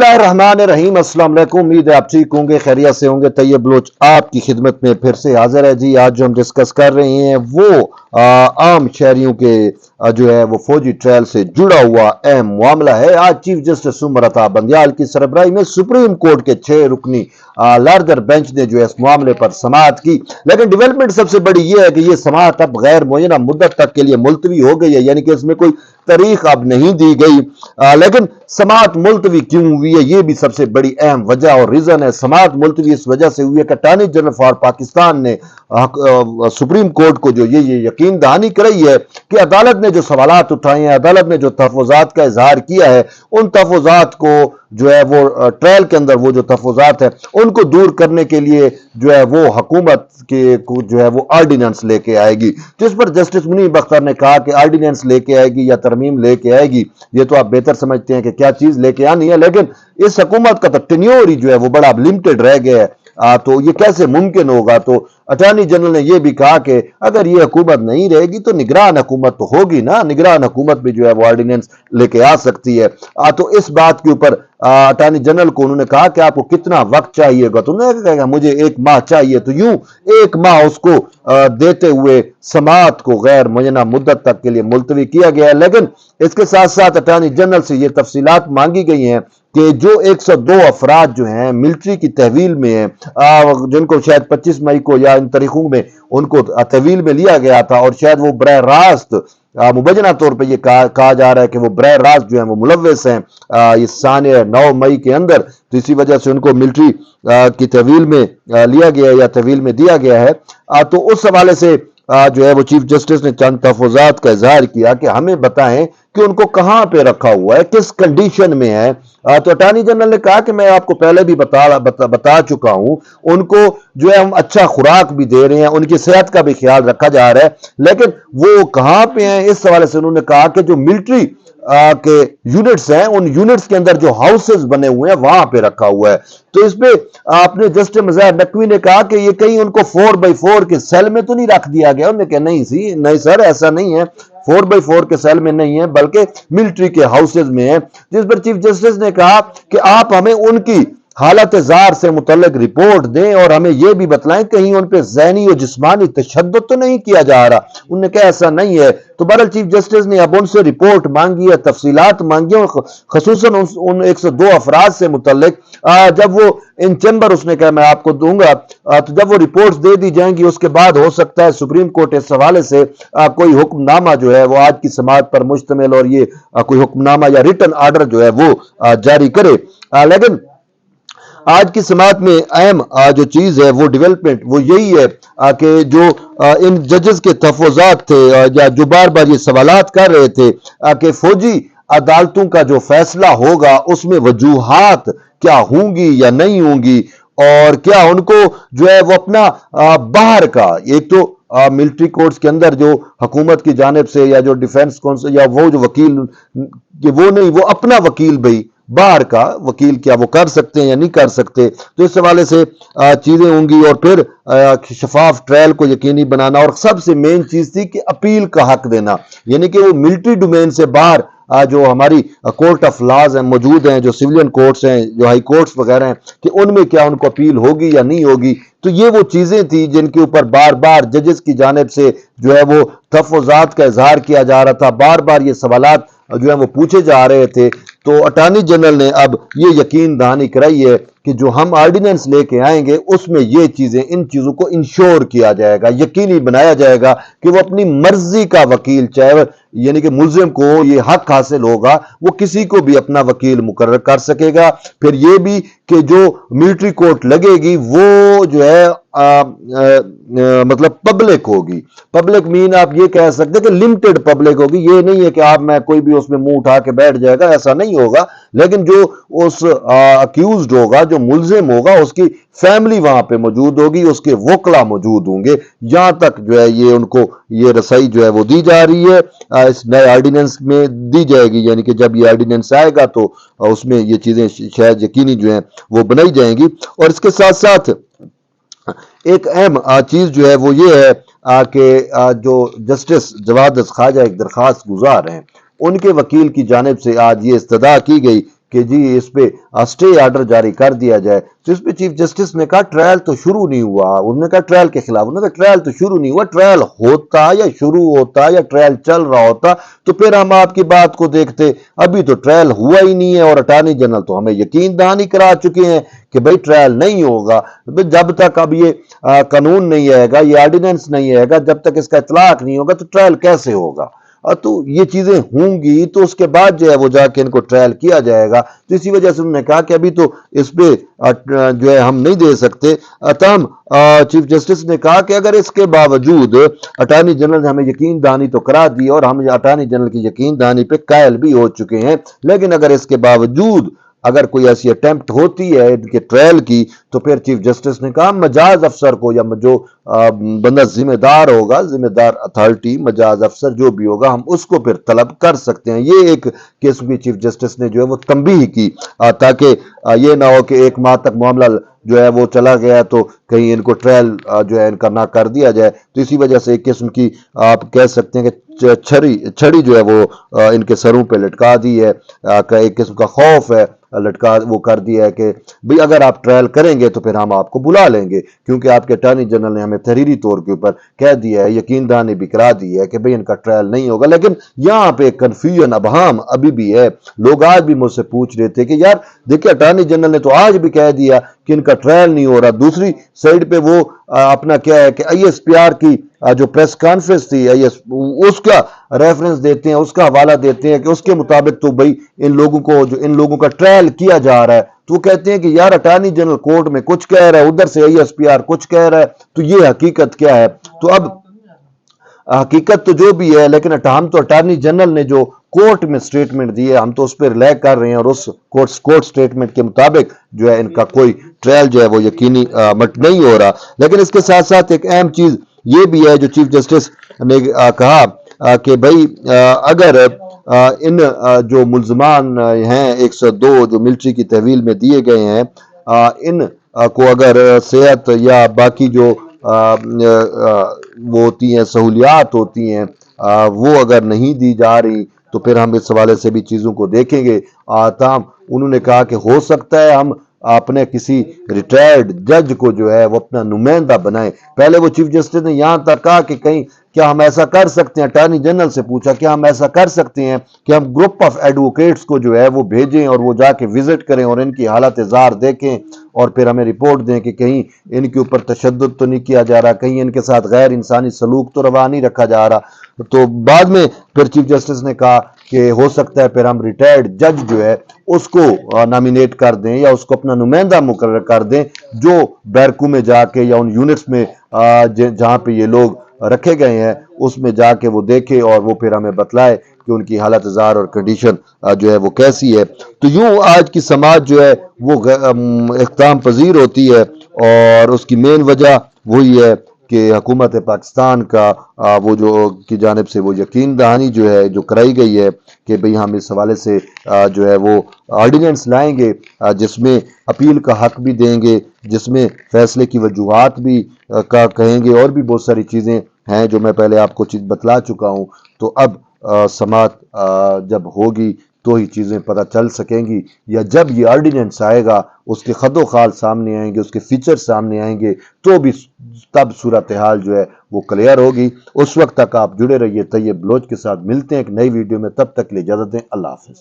बिस्मिल्लाहिर्रहमानिर्रहीम। अस्सलाम वालेकुम। उम्मीद है आप ठीक होंगे, खैरियत से होंगे। तैयब बलोच आपकी खिदमत में फिर से हाजिर है जी। आज जो हम डिस्कस कर रहे हैं वो आम शहरियों के जो है वो फौजी ट्रायल से जुड़ा हुआ अहम मामला है। आज चीफ जस्टिस उमर अता बंदियाल की सरबराही में सुप्रीम कोर्ट के 6 रुकनी लार्जर बेंच ने जो है इस मामले पर समाअत की। लेकिन डेवलपमेंट सबसे बड़ी ये है कि ये समाअत अब गैर मुय्यना मुद्दत तक के लिए मुलतवी हो गई है, यानी कि इसमें कोई तारीख अब नहीं दी गई। लेकिन समाअत मुलतवी क्यों हुई है, ये भी सबसे बड़ी अहम वजह और रीजन है। समाअत मुलतवी इस वजह से हुई है कि अटॉर्नी जनरल फॉर पाकिस्तान ने सुप्रीम कोर्ट को जो ये यकीन दहानी कराई है कि अदालत ने जो सवालात उठाए हैं, अदालत ने जो तहफ़्फ़ुज़ात का इजहार किया है, उन तहफ़्फ़ुज़ात को जो है वो ट्रायल के अंदर वो जो तहफ़्फ़ुज़ात है उनको दूर करने के लिए जो है वो हुकूमत के जो है वो आर्डिनेंस लेके आएगी। जिस पर जस्टिस मुनीब अख्तर ने कहा कि आर्डिनेंस लेके आएगी या तरमीम लेके आएगी, ये तो आप बेहतर समझते हैं कि क्या चीज लेके आनी है, लेकिन इस हुकूमत का तो टेन्योर ही जो है वो बड़ा लिमिटेड रह गया है। तो ये कैसे मुमकिन होगा? तो अटॉर्नी जनरल ने यह भी कहा कि अगर ये हुकूमत नहीं रहेगी तो निगरान हुकूमत तो होगी ना, निगरान हुकूमत भी जो है वो ऑर्डिनेंस लेके आ सकती है। तो इस बात के ऊपर अटॉर्नी जनरल को उन्होंने कहा कि आपको कितना वक्त चाहिएगा, तो उन्होंने कहा मुझे 1 माह चाहिए। तो यूं 1 माह उसको देते हुए समाअत को गैर मुय्यना मुद्दत तक के लिए मुलतवी किया गया है। लेकिन इसके साथ साथ अटॉर्नी जनरल से ये तफसीलात मांगी गई हैं कि जो 102 अफराद जो हैं मिलिट्री की तहवील में हैं, जिनको शायद 25 मई को या इन तारीखों में उनको तहवील में लिया गया था, और शायद वो बरह रास्त मुबैना तौर पर यह कहा जा रहा है कि वो बरह रास्त जो है वो मुलव्वस हैं इस सन 9 मई के अंदर, तो इसी वजह से उनको मिलिट्री की तहवील में लिया गया या तहवील में दिया गया है। तो उस हवाले से जो है वो चीफ जस्टिस ने चंद तहफ़्फ़ुज़ात का इजहार किया कि हमें बताएं कि उनको कहां पे रखा हुआ है, किस कंडीशन में है। तो अटॉर्नी जनरल ने कहा कि मैं आपको पहले भी बता चुका हूं, उनको जो है हम अच्छा खुराक भी दे रहे हैं, उनकी सेहत का भी ख्याल रखा जा रहा है, लेकिन वो कहां पे हैं इस हवाले से उन्होंने कहा कि जो मिलिट्री के यूनिट्स हैं, उन यूनिट्स के अंदर जो हाउसेस बने हुए हैं वहां पे रखा हुआ है। तो इस पे आपने जस्टिस मज़ाहिर नकवी ने कहा कि ये कहीं उनको 4x4 के सेल में तो नहीं रख दिया गया। उन्होंने कहा नहीं सर, ऐसा नहीं है, 4x4 के सेल में नहीं है, बल्कि मिलिट्री के हाउसेज में है। जिस पर चीफ जस्टिस ने कहा कि आप हमें उनकी हालत जार से मुतल्लिक रिपोर्ट दें और हमें यह भी बतलाएं कहीं उन पर ज़हनी और जिस्मानी तशद्दुद तो नहीं किया जा रहा। उन्होंने कहा ऐसा नहीं है। तो बहरहाल चीफ जस्टिस ने अब उनसे रिपोर्ट मांगी है, तफसीलात मांगी है, खसूसन उन 102 अफराद से मुतल्लिक। जब वो इन चैम्बर उसने कहा मैं आपको दूंगा, तो जब वो रिपोर्ट्स दे दी जाएंगी उसके बाद हो सकता है सुप्रीम कोर्ट इस हवाले से कोई हुक्मनामा जो है वो आज की समाअत पर मुश्तमिल और ये कोई हुक्मनामा या रिटन आर्डर जो है वो जारी करे। लेकिन आज की समाअत में अहम जो चीज है वो डेवलपमेंट वो यही है कि जो इन जजेस के तहफ़्फ़ुज़ात थे या जो बार बार ये सवालात कर रहे थे कि फौजी अदालतों का जो फैसला होगा उसमें वजूहात क्या होंगी या नहीं होंगी, और क्या उनको जो है वो अपना बाहर का एक तो मिलिट्री कोर्ट्स के अंदर जो हुकूमत की जानिब से या जो डिफेंस कौंसिल या वो जो वकील वो नहीं, वो अपना वकील भाई बाहर का वकील क्या वो कर सकते हैं या नहीं कर सकते। तो इस हवाले से चीजें होंगी, और फिर शफाफ ट्रायल को यकीनी बनाना, और सबसे मेन चीज थी कि अपील का हक देना, यानी कि वो मिलिट्री डोमेन से बाहर जो हमारी कोर्ट ऑफ लॉज हैं मौजूद हैं, जो सिविलियन कोर्ट्स हैं, जो हाई कोर्ट्स वगैरह हैं, कि उनमें क्या उनको अपील होगी या नहीं होगी। तो ये वो चीजें थी जिनके ऊपर बार बार जजेस की जानिब से जो है वो तहफ़्फ़ुज़ात का इजहार किया जा रहा था, बार बार ये सवालात जो है वो पूछे जा रहे थे। तो अटॉर्नी जनरल ने अब ये यकीन दहानी कराई है कि जो हम ऑर्डिनेंस लेके आएंगे उसमें ये चीजें, इन चीजों को इंश्योर किया जाएगा, यकीनी बनाया जाएगा कि वो अपनी मर्जी का वकील, चाहे यानी कि मुल्जिम को ये हक हासिल होगा वो किसी को भी अपना वकील मुकर्रर कर सकेगा। फिर ये भी कि जो मिलिट्री कोर्ट लगेगी वो जो है मतलब पब्लिक होगी। पब्लिक मीन आप ये कह सकते हैं कि लिमिटेड पब्लिक होगी, ये नहीं है कि आप मैं कोई भी उसमें मुंह उठा के बैठ जाएगा, ऐसा नहीं होगा। लेकिन जो उस अक्यूज्ड होगा, जो मुल्जिम होगा, उसकी फैमिली वहां पे मौजूद होगी, उसके वकला मौजूद होंगे। यहां तक जो है ये उनको ये रसाई जो है वो दी जा रही है, इस नए ऑर्डिनेंस में दी जाएगी, यानी कि जब ये ऑर्डिनेंस आएगा तो उसमें ये चीजें शायद यकीनी जो है वो बनाई जाएंगी। और इसके साथ साथ एक अहम चीज जो है वो ये है कि जो जस्टिस जवाद ख्वाजा एक दरखास्त गुजार हैं, उनके वकील की जानिब से आज ये इस्तदा की गई کہ جی اس پہ اسٹے آرڈر جاری کر دیا جائے، تو اس پہ چیف جسٹس نے کہا ٹرائل تو شروع نہیں ہوا. انہوں نے کہا ٹرائل کے خلاف، انہوں نے کہا ٹرائل تو شروع نہیں ہوا، ٹرائل ہوتا یا شروع ہوتا یا ٹرائل چل رہا ہوتا تو پھر ہم آپ کی بات کو دیکھتے. ابھی تو ٹرائل ہوا ہی نہیں ہے اور اٹارنی جنرل تو ہمیں یقین دہانی کرا چکے ہیں کہ بھئی ٹرائل نہیں ہوگا. جب تک اب یہ قانون نہیں آئے گا، یہ آرڈیننس نہیں آئے گا، جب تک اس کا اطلاق نہیں ہوگا تو ٹرائل کیسے ہوگا؟ تو یہ چیزیں ہوں گی تو اس کے بعد جو ہے وہ جا کے ان کو ٹرائل کیا جائے گا. تو اسی وجہ سے انہوں نے کہا کہ ابھی تو اس پہ جو ہے ہم نہیں دے سکتے. تاہم چیف جسٹس نے کہا کہ اگر اس کے باوجود اٹارنی جنرل نے ہمیں یقین دہانی تو کرا دی اور ہم اٹارنی جنرل کی یقین دہانی پہ قائل بھی ہو چکے ہیں، لیکن اگر اس کے باوجود اگر کوئی ایسی اٹیمپٹ ہوتی ہے ان کے ٹرائل کی تو پھر چیف جسٹس نے کہا مجاز افسر کو یا جو بندہ ذمہ دار ہوگا، ذمہ دار اتھارٹی، مجاز افسر جو بھی ہوگا، ہم اس کو پھر طلب کر سکتے ہیں. یہ ایک کیس بھی چیف جسٹس نے جو ہے وہ تنبیہ کی تاکہ یہ نہ ہو کہ 1 ماہ تک معاملہ جو ہے وہ چلا گیا تو کہیں ان کو ٹرائل جو ہے ان کا نہ کر دیا جائے. تو اسی وجہ سے ایک قسم کی آپ کہہ سکتے ہیں کہ چھڑی جو ہے وہ ان کے سروں پہ لٹکا دی ہے، ایک قسم کا خوف ہے لٹکا وہ کر دیا ہے کہ بھئی اگر آپ ٹرائل کریں گے تو پھر ہم آپ کو بلا لیں گے، کیونکہ آپ کے اٹارنی جنرل نے ہمیں تحریری طور کے اوپر کہہ دیا ہے، یقین دہانی بھی کرا دی ہے کہ بھئی ان کا ٹرائل نہیں ہوگا. لیکن یہاں پہ کنفیوژن ابہام ابھی بھی ہے. لوگ آج بھی مجھ سے پوچھ رہے تھے کہ یار دیکھیں اٹارنی جنرل نے تو آج بھی کہہ دیا کہ ان کا ٹرائل نہیں ہو رہا، دوسری سائڈ پہ وہ اپنا کیا ہے کہ آئی ایس پی آر کی جو پریس کانفرنس تھی اس کا ریفرنس دیتے ہیں، اس کا حوالہ دیتے ہیں کہ اس کے مطابق تو بھئی ان لوگوں کا ٹرائل کیا جا رہا ہے. تو وہ کہتے ہیں کہ یار اٹارنی جنرل کورٹ میں کچھ کہہ رہا ہے، ادھر سے آئی ایس پی آر کچھ کہہ رہا ہے، تو یہ حقیقت کیا ہے؟ تو اب حقیقت تو جو بھی ہے، لیکن ہم تو اٹارنی جنرل نے جو کورٹ میں سٹیٹمنٹ دی ہے ہم تو اس پہ ریلے کر رہے ہیں، اور اس کورٹ سٹیٹمنٹ کے مطابق جو ہے ان کا کوئی ٹرائل جو ہے وہ یقینی مت نہیں ہو رہا. لیکن اس کے ساتھ ساتھ ایک اہم چیز یہ بھی ہے جو چیف جسٹس نے کہا کہ بھئی اگر ان جو ملزمان ہیں 102 جو ملٹری کی تحویل میں دیے گئے ہیں، ان کو اگر صحت یا باقی جو وہ ہوتی ہیں سہولیات ہوتی ہیں وہ اگر نہیں دی جا رہی تو پھر ہم اس حوالے سے بھی چیزوں کو دیکھیں گے. تاہم انہوں نے کہا کہ ہو سکتا ہے ہم اپنے کسی ریٹائرڈ جج کو جو ہے وہ اپنا نمائندہ بنائیں. پہلے وہ چیف جسٹس نے یہاں تک کہا کہ کہیں کیا ہم ایسا کر سکتے ہیں، اٹارنی جنرل سے پوچھا کیا ہم ایسا کر سکتے ہیں کہ ہم گروپ آف ایڈوکیٹس کو جو ہے وہ بھیجیں اور وہ جا کے وزٹ کریں اور ان کی حالت زار دیکھیں اور پھر ہمیں رپورٹ دیں کہ کہیں ان کے اوپر تشدد تو نہیں کیا جا رہا، کہیں ان کے ساتھ غیر انسانی سلوک تو روا نہیں رکھا جا رہا. تو بعد میں پھر چیف جسٹس نے کہا کہ ہو سکتا ہے پھر ہم ریٹائرڈ جج جو ہے اس کو نامینیٹ کر دیں یا اس کو اپنا نمائندہ مقرر کر دیں جو بیرکوں میں جا کے یا ان یونٹس میں جہاں پہ یہ لوگ رکھے گئے ہیں اس میں جا کے وہ دیکھے اور وہ پھر ہمیں بتلائے کہ ان کی حالت زار اور کنڈیشن جو ہے وہ کیسی ہے. تو یوں آج کی سماج جو ہے وہ اختتام پذیر ہوتی ہے اور اس کی مین وجہ وہی ہے کہ حکومت پاکستان کا وہ جو کی جانب سے وہ یقین دہانی جو ہے جو کرائی گئی ہے کہ بھئی ہم اس حوالے سے جو ہے وہ آرڈیننس لائیں گے جس میں اپیل کا حق بھی دیں گے، جس میں فیصلے کی وجوہات بھی کا کہیں گے، اور بھی بہت ساری چیزیں ہیں جو میں پہلے آپ کو چیز بتلا چکا ہوں. تو اب سماعت جب ہوگی تو ہی چیزیں پتہ چل سکیں گی، یا جب یہ آرڈیننس آئے گا اس کے خد و خال سامنے آئیں گے، اس کے فیچر سامنے آئیں گے تو بھی تب صورتحال جو ہے وہ کلیئر ہوگی. اس وقت تک آپ جڑے رہیے طیب بلوچ کے ساتھ. ملتے ہیں ایک نئی ویڈیو میں، تب تک کے لیے اجازت دیں. اللہ حافظ.